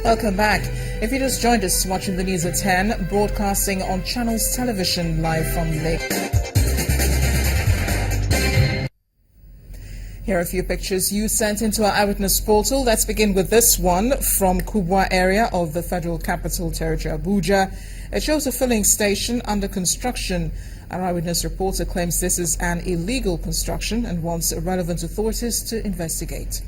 Welcome back. If you just joined us watching the news at 10, broadcasting on Channels Television live from Lake. Here are a few pictures you sent into our eyewitness portal. Let's begin with this one from Kubwa area of the Federal Capital Territory, Abuja. It shows a filling station under construction. Our eyewitness reporter claims this is an illegal construction and wants relevant authorities to investigate.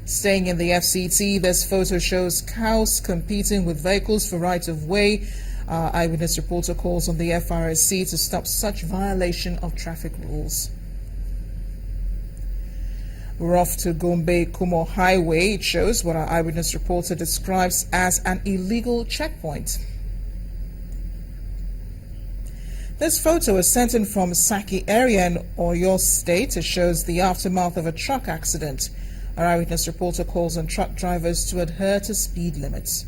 Staying in the FCT, this photo shows cows competing with vehicles for right-of-way. Our eyewitness reporter calls on the FRSC to stop such violation of traffic rules. We're off to Gombe-Kumo Highway. It shows what our eyewitness reporter describes as an illegal checkpoint. This photo is sent in from Saki area in Oyo State. It shows the aftermath of a truck accident. Our eyewitness reporter calls on truck drivers to adhere to speed limits.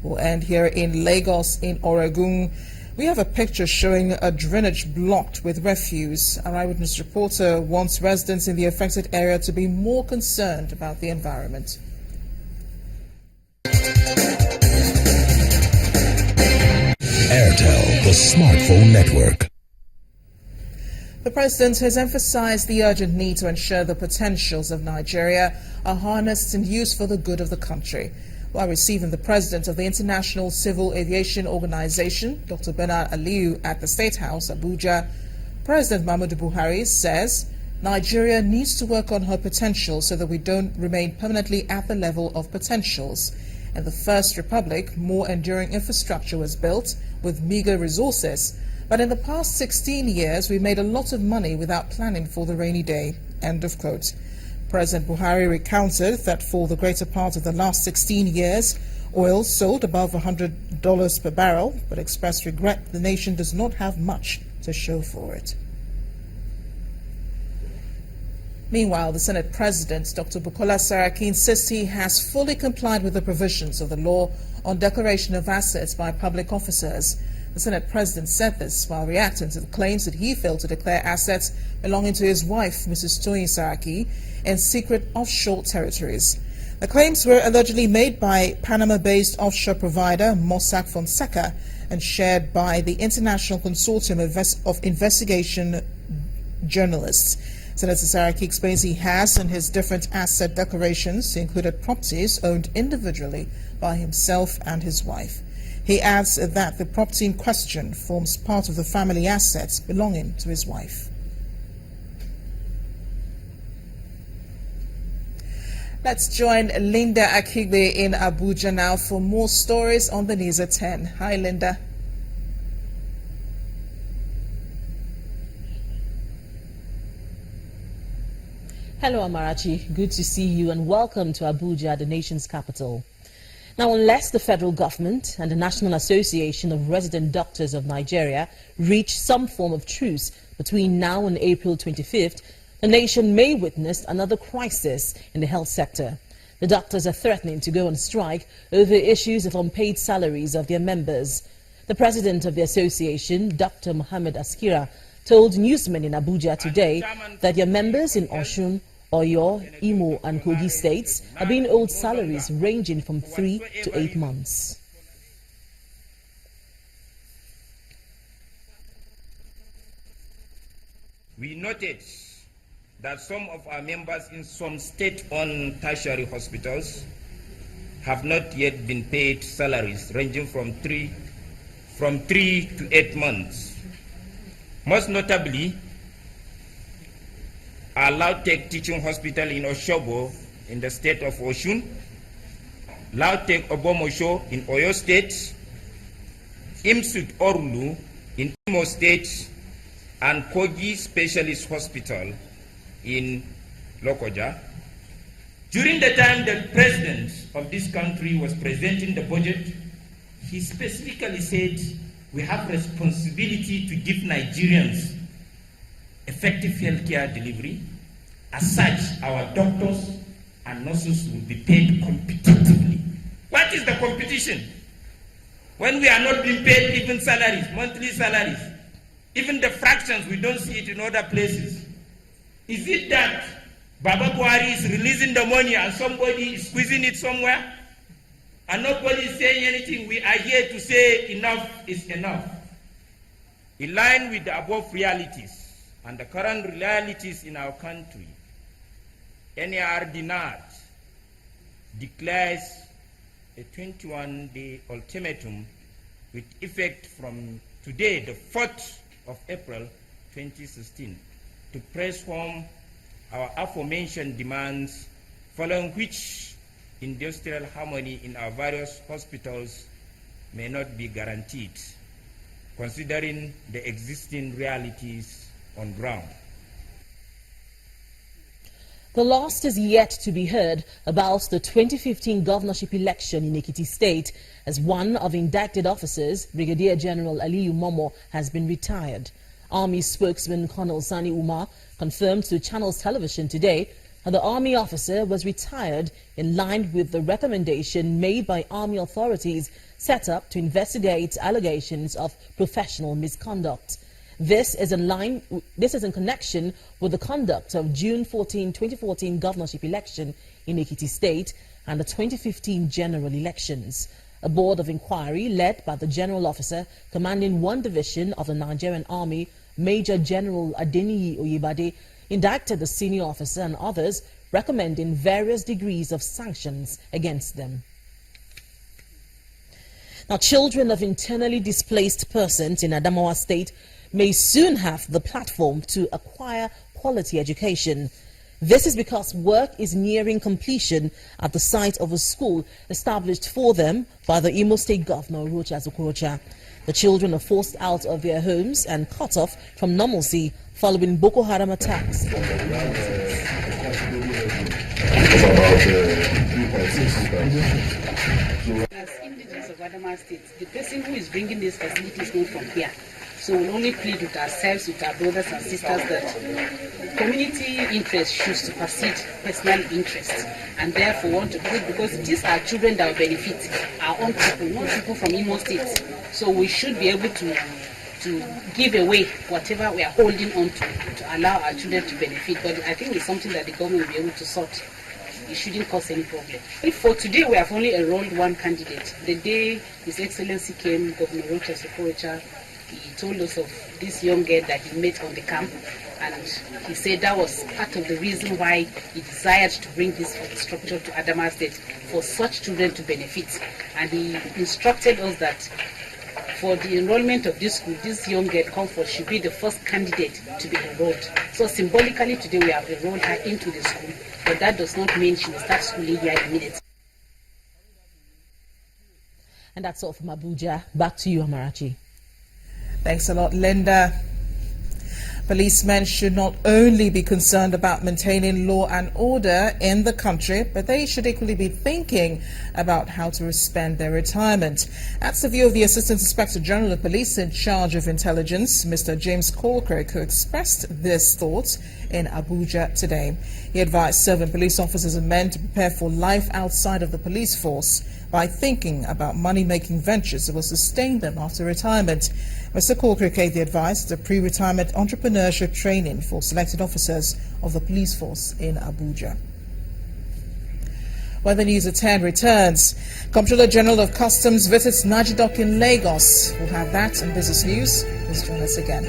We'll end here in Lagos in Oregon. We have a picture showing a drainage blocked with refuse. Our eyewitness reporter wants residents in the affected area to be more concerned about the environment. Airtel, the smartphone network. The president has emphasized the urgent need to ensure the potentials of Nigeria are harnessed and used for the good of the country. While receiving the president of the International Civil Aviation Organization, Dr. Bernard Aliyu, at the State House, Abuja, President Muhammadu Buhari says Nigeria needs to work on her potential so that we don't remain permanently at the level of potentials. In the First Republic, more enduring infrastructure was built with meager resources. But in the past 16 years, we made a lot of money without planning for the rainy day. End of quote. President Buhari recounted that for the greater part of the last 16 years, oil sold above $100 per barrel, but expressed regret the nation does not have much to show for it. Meanwhile, the Senate President, Dr. Bukola Saraki, insists he has fully complied with the provisions of the law on declaration of assets by public officers. The Senate President said this while reacting to the claims that he failed to declare assets belonging to his wife, Mrs. Toyin Saraki, in secret offshore territories. The claims were allegedly made by Panama-based offshore provider Mossack Fonseca and shared by the International Consortium of Investigation Journalists. Senator Saraki explains he has in his different asset declarations included properties owned individually by himself and his wife. He adds that the property in question forms part of the family assets belonging to his wife. Let's join Linda Akigbe in Abuja now for more stories on the news at 10. Hi, Linda. Hello, Amarachi. Good to see you and welcome to Abuja, the nation's capital. Now, unless the federal government and the National Association of Resident Doctors of Nigeria reach some form of truce between now and April 25th, the nation may witness another crisis in the health sector. The doctors are threatening to go on strike over issues of unpaid salaries of their members. The president of the association, Dr. Mohammed Askira, told newsmen in Abuja today that their members in Osun, Oyo, Imo and Kogi states are being owed salaries ranging from 3 to 8 months. We noted that some of our members in some state-owned tertiary hospitals have not yet been paid salaries ranging from 3 to 8 months. Most notably, our Lautech Teaching Hospital in Oshobo in the state of Osun, Lautech Obomosho in Oyo State, Imsut Orulu in Imo State, and Kogi Specialist Hospital in Lokoja. During the time the president of this country was presenting the budget, he specifically said, we have responsibility to give Nigerians effective healthcare delivery. As such, our doctors and nurses will be paid competitively. What is the competition? When we are not being paid even salaries, monthly salaries, even the fractions, we don't see it in other places. Is it that Baba Buhari is releasing the money and somebody is squeezing it somewhere, and nobody is saying anything. We are here to say enough is enough. In line with the above realities and the current realities in our country, NARD declares a 21-day ultimatum with effect from today, the 4th of April 2016, to press home our aforementioned demands, following which industrial harmony in our various hospitals may not be guaranteed, considering the existing realities on ground. The last is yet to be heard about the 2015 governorship election in Ekiti State, as one of indicted officers, Brigadier General Aliyu Momo, has been retired. Army spokesman Colonel Sani Umar confirmed to Channels Television today that the Army officer was retired in line with the recommendation made by Army authorities set up to investigate allegations of professional misconduct. This is in connection with the conduct of June 14, 2014 governorship election in Ekiti State and the 2015 general elections. A board of inquiry led by the general officer commanding one division of the Nigerian Army, Major General Adeniyi Oyebade, indicted the senior officer and others, recommending various degrees of sanctions against them. Now, children of internally displaced persons in Adamawa State may soon have the platform to acquire quality education. This is because work is nearing completion at the site of a school established for them by the Imo State Governor, Rocha Zukorocha. The children are forced out of their homes and cut off from normalcy following Boko Haram attacks. As indigenous of Adamawa State, the person who is bringing these facilities is not from here. So we'll only plead with ourselves, with our brothers and sisters, that community interest should supersede personal interest, and therefore want to do it because these are children that will benefit our own people, not people from Imo State. So we should be able to give away whatever we are holding on to allow our children to benefit. But I think it's something that the government will be able to sort. It shouldn't cause any problem. If for today we have only enrolled one candidate, the day His Excellency came, Governor Rocha Zukorocha, he told us of this young girl that he met on the camp, and he said that was part of the reason why he desired to bring this structure to Adamawa State, for such children to benefit. And he instructed us that for the enrollment of this school, this young girl, Comfort, should be the first candidate to be enrolled. So symbolically today we have enrolled her into the school, but that does not mean she will start schooling here immediately. And that's all from Abuja. Back to you, Amarachi. Thanks a lot, Linda. Policemen should not only be concerned about maintaining law and order in the country, but they should equally be thinking about how to spend their retirement. That's the view of the Assistant Inspector General of Police in charge of intelligence, Mr. James Colquitt, who expressed this thought in Abuja today. He advised serving police officers and men to prepare for life outside of the police force by thinking about money-making ventures that will sustain them after retirement. Mr. Colquitt gave the advice to pre-retirement entrepreneurship training for selected officers of the police force in Abuja. When the News at 10 returns, Comptroller General of Customs visits Najidok in Lagos. We'll have that and business news. Please join us again.